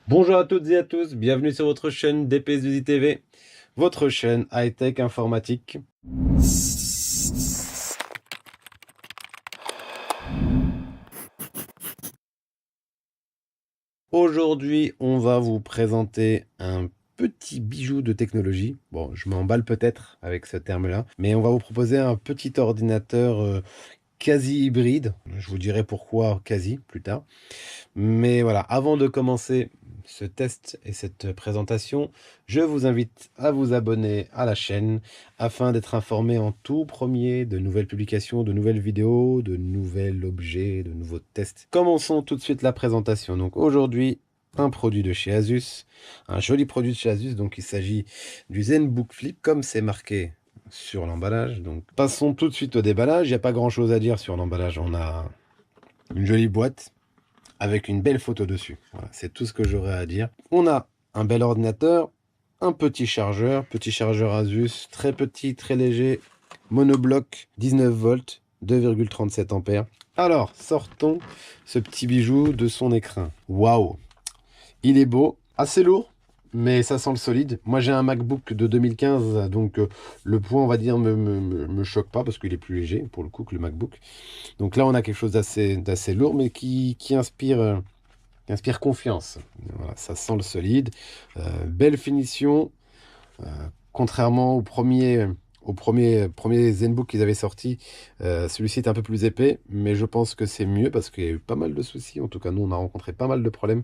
Bonjour à toutes et à tous, bienvenue sur votre chaîne DPSVI TV, votre chaîne high-tech informatique. Aujourd'hui, on va vous présenter un petit bijou de technologie. Bon, je m'emballe peut-être avec ce terme-là, mais on va vous proposer un petit ordinateur quasi hybride. Je vous dirai pourquoi quasi plus tard. Mais voilà, avant de commencer ce test et cette présentation, je vous invite à vous abonner à la chaîne afin d'être informé en tout premier de nouvelles publications, de nouvelles vidéos, de nouveaux objets, de nouveaux tests. Commençons tout de suite la présentation. Donc aujourd'hui, un produit de chez Asus, un joli produit de chez Asus. Donc il s'agit du ZenBook Flip comme c'est marqué sur l'emballage. Donc passons tout de suite au déballage. Il n'y a pas grand chose à dire sur l'emballage. On a une jolie boîte avec une belle photo dessus. Voilà, c'est tout ce que j'aurais à dire. On a un bel ordinateur, un petit chargeur Asus, très petit, très léger, monobloc, 19 volts, 2,37 ampères. Alors, sortons ce petit bijou de son écrin. Waouh! Il est beau, assez lourd, mais ça sent le solide. Moi, j'ai un MacBook de 2015, donc le poids, on va dire, me choque pas parce qu'il est plus léger, pour le coup, que le MacBook. Donc là, on a quelque chose d'assez lourd, mais qui inspire confiance. Voilà, ça sent le solide. Belle finition. Contrairement au premier ZenBook qu'ils avaient sorti, celui-ci est un peu plus épais, mais je pense que c'est mieux parce qu'il y a eu pas mal de soucis. En tout cas, nous, on a rencontré pas mal de problèmes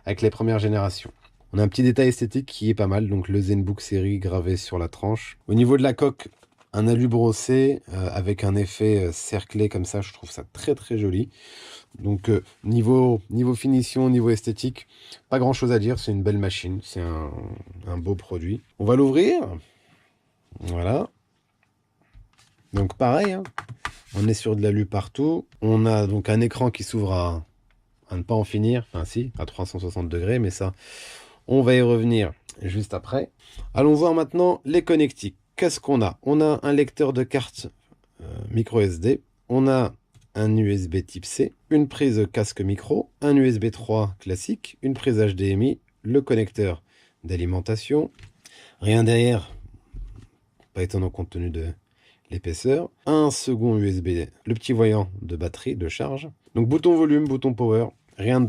avec les premières générations. On a un petit détail esthétique qui est pas mal, donc le ZenBook série gravé sur la tranche. Au niveau de la coque, un alu brossé avec un effet cerclé comme ça, je trouve ça très très joli. Donc niveau finition, niveau esthétique, pas grand chose à dire, c'est une belle machine, c'est un beau produit. On va l'ouvrir, voilà. Donc pareil, hein, on est sur de l'alu partout. On a donc un écran qui s'ouvre à ne pas en finir, enfin si, à 360 degrés, mais ça, on va y revenir juste après. Allons voir maintenant les connectiques. Qu'est-ce qu'on a? On a un lecteur de carte micro SD, on a un USB type C, une prise casque micro, un USB 3 classique, une prise HDMI, le connecteur d'alimentation, rien derrière, pas étonnant compte tenu de l'épaisseur, un second USB, le petit voyant de batterie, de charge, donc bouton volume, bouton power, rien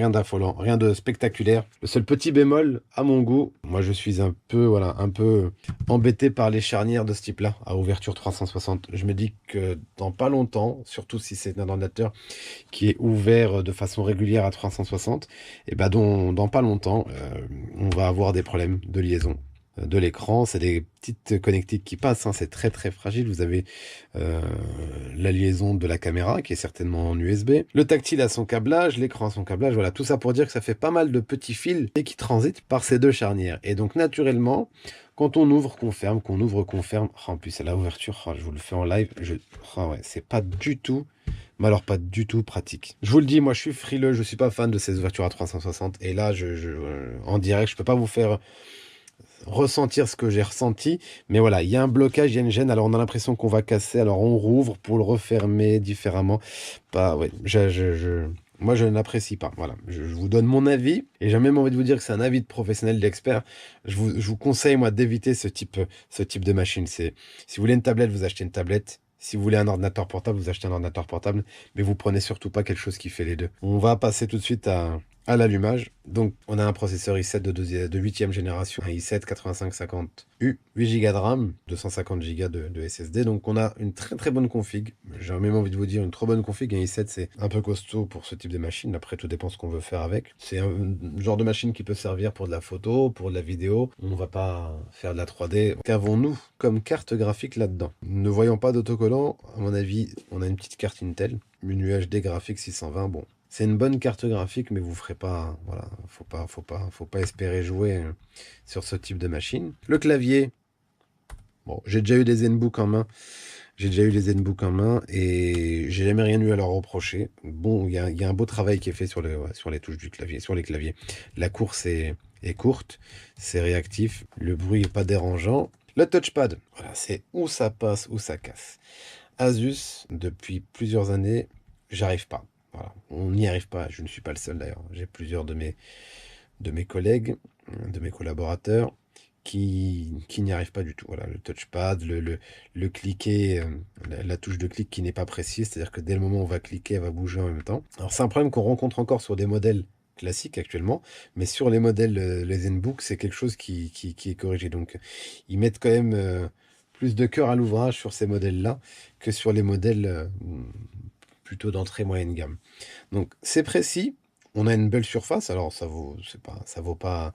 d'affolant, rien de spectaculaire. Le seul petit bémol, à mon goût, moi je suis un peu embêté par les charnières de ce type-là, à ouverture 360. Je me dis que dans pas longtemps, surtout si c'est un ordinateur qui est ouvert de façon régulière à 360, et ben dans pas longtemps, on va avoir des problèmes de liaison de l'écran. C'est des petites connectiques qui passent, hein, c'est très très fragile. Vous avez euh, la liaison de la caméra qui est certainement en USB. Le tactile a son câblage, l'écran a son câblage. Voilà, tout ça pour dire que ça fait pas mal de petits fils et qui transitent par ces deux charnières. Et donc naturellement, quand on ouvre, qu'on ferme, qu'on ouvre, qu'on ferme, oh, en plus à l'ouverture, oh, je vous le fais en live, oh, ouais, c'est pas du tout, mais alors pas du tout pratique. Je vous le dis, moi je suis frileux, je suis pas fan de ces ouvertures à 360. Et là, en direct, je peux pas vous faire ressentir ce que j'ai ressenti. Mais voilà, il y a un blocage, il y a une gêne. Alors on a l'impression qu'on va casser. Alors on rouvre pour le refermer différemment. Pas, ouais, moi je n'apprécie pas. Voilà, je vous donne mon avis. Et j'ai même envie de vous dire que c'est un avis de professionnel, d'expert. Je vous conseille moi d'éviter ce type de machine. Si vous voulez une tablette, vous achetez une tablette. Si vous voulez un ordinateur portable, vous achetez un ordinateur portable, mais vous prenez surtout pas quelque chose qui fait les deux. On va passer tout de suite à l'allumage. Donc, on a un processeur i7 de 8e génération, un i7 8550U, 8 Go de RAM, 250 Go de SSD. Donc, on a une très très bonne config. J'ai même envie de vous dire une trop bonne config. Un i7, c'est un peu costaud pour ce type de machine. Après, tout dépend ce qu'on veut faire avec. C'est un genre de machine qui peut servir pour de la photo, pour de la vidéo. On ne va pas faire de la 3D. Qu'avons-nous comme carte graphique là-dedans? Ne voyons pas d'autocollant, à mon avis, on a une petite carte Intel, une UHD graphique 620. Bon, c'est une bonne carte graphique, mais vous ferez pas, voilà, faut pas espérer jouer sur ce type de machine. Le clavier, bon, j'ai déjà eu des ZenBook en main. Et j'ai jamais rien eu à leur reprocher. Bon, il y a un beau travail qui est fait sur les touches du clavier, sur les claviers. La course est courte, c'est réactif, le bruit est pas dérangeant. Le touchpad, voilà, c'est où ça passe, où ça casse. Asus, depuis plusieurs années, j'arrive pas. Voilà, on n'y arrive pas. Je ne suis pas le seul d'ailleurs. J'ai plusieurs de mes de mes collègues, de mes collaborateurs, qui n'y arrivent pas du tout. Voilà, le touchpad, le cliquer, la touche de clic qui n'est pas précise, c'est-à-dire que dès le moment où on va cliquer, elle va bouger en même temps. Alors c'est un problème qu'on rencontre encore sur des modèles classiques actuellement, mais sur les modèles, les ZenBook, c'est quelque chose qui est corrigé. Donc ils mettent quand même plus de cœur à l'ouvrage sur ces modèles-là que sur les modèles plutôt d'entrée moyenne gamme. Donc c'est précis, on a une belle surface, alors ça vaut pas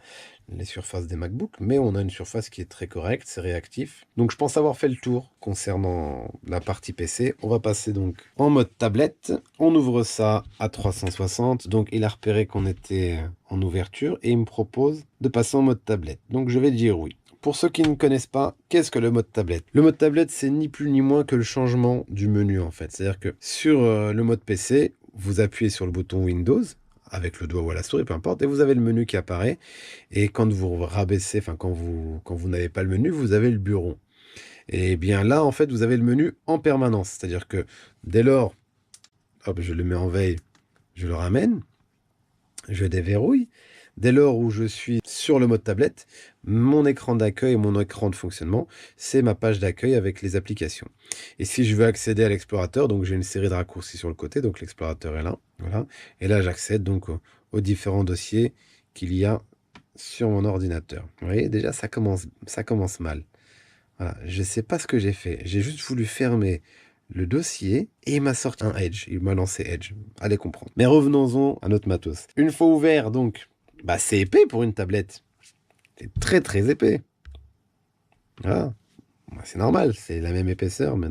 les surfaces des MacBook, mais on a une surface qui est très correcte, c'est réactif. Donc je pense avoir fait le tour concernant la partie PC. On va passer donc en mode tablette. On ouvre ça à 360, donc il a repéré qu'on était en ouverture et il me propose de passer en mode tablette. Donc je vais dire oui. Pour ceux qui ne connaissent pas, qu'est-ce que le mode tablette? Le mode tablette, c'est ni plus ni moins que le changement du menu en fait. C'est-à-dire que sur le mode PC, vous appuyez sur le bouton Windows, avec le doigt ou à la souris, peu importe, et vous avez le menu qui apparaît. Et quand vous rabaissez, enfin quand vous n'avez pas le menu, vous avez le bureau. Et bien là, en fait, vous avez le menu en permanence. C'est-à-dire que dès lors, hop, je le mets en veille, je le ramène, je déverrouille. Dès lors où je suis sur le mode tablette, mon écran d'accueil et mon écran de fonctionnement, c'est ma page d'accueil avec les applications. Et si je veux accéder à l'explorateur, donc j'ai une série de raccourcis sur le côté, donc l'explorateur est là, voilà. Et là, j'accède donc aux différents dossiers qu'il y a sur mon ordinateur. Vous voyez, déjà, ça commence mal. Voilà, je ne sais pas ce que j'ai fait. J'ai juste voulu fermer le dossier et il m'a sorti un Edge. Il m'a lancé Edge. Allez comprendre. Mais revenons-en à notre matos. Une fois ouvert, donc, bah, c'est épais pour une tablette. C'est très très épais. Voilà. Bah, c'est normal, c'est la même épaisseur, mais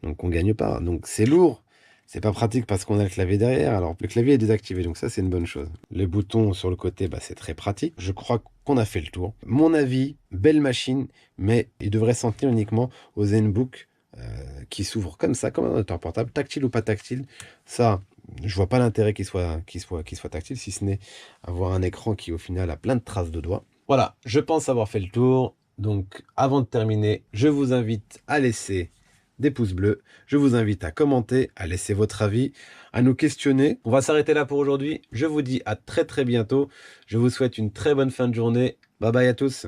donc on gagne pas. Donc c'est lourd. C'est pas pratique parce qu'on a le clavier derrière. Alors le clavier est désactivé, donc ça c'est une bonne chose. Les boutons sur le côté, bah, c'est très pratique. Je crois qu'on a fait le tour. Mon avis, belle machine, mais il devrait s'en tenir uniquement au ZenBook qui s'ouvre comme ça, comme un ordinateur portable, tactile ou pas tactile. Ça, je vois pas l'intérêt qu'il soit tactile, si ce n'est avoir un écran qui au final a plein de traces de doigts. Voilà, je pense avoir fait le tour. Donc avant de terminer, je vous invite à laisser des pouces bleus. Je vous invite à commenter, à laisser votre avis, à nous questionner. On va s'arrêter là pour aujourd'hui. Je vous dis à très très bientôt. Je vous souhaite une très bonne fin de journée. Bye bye à tous.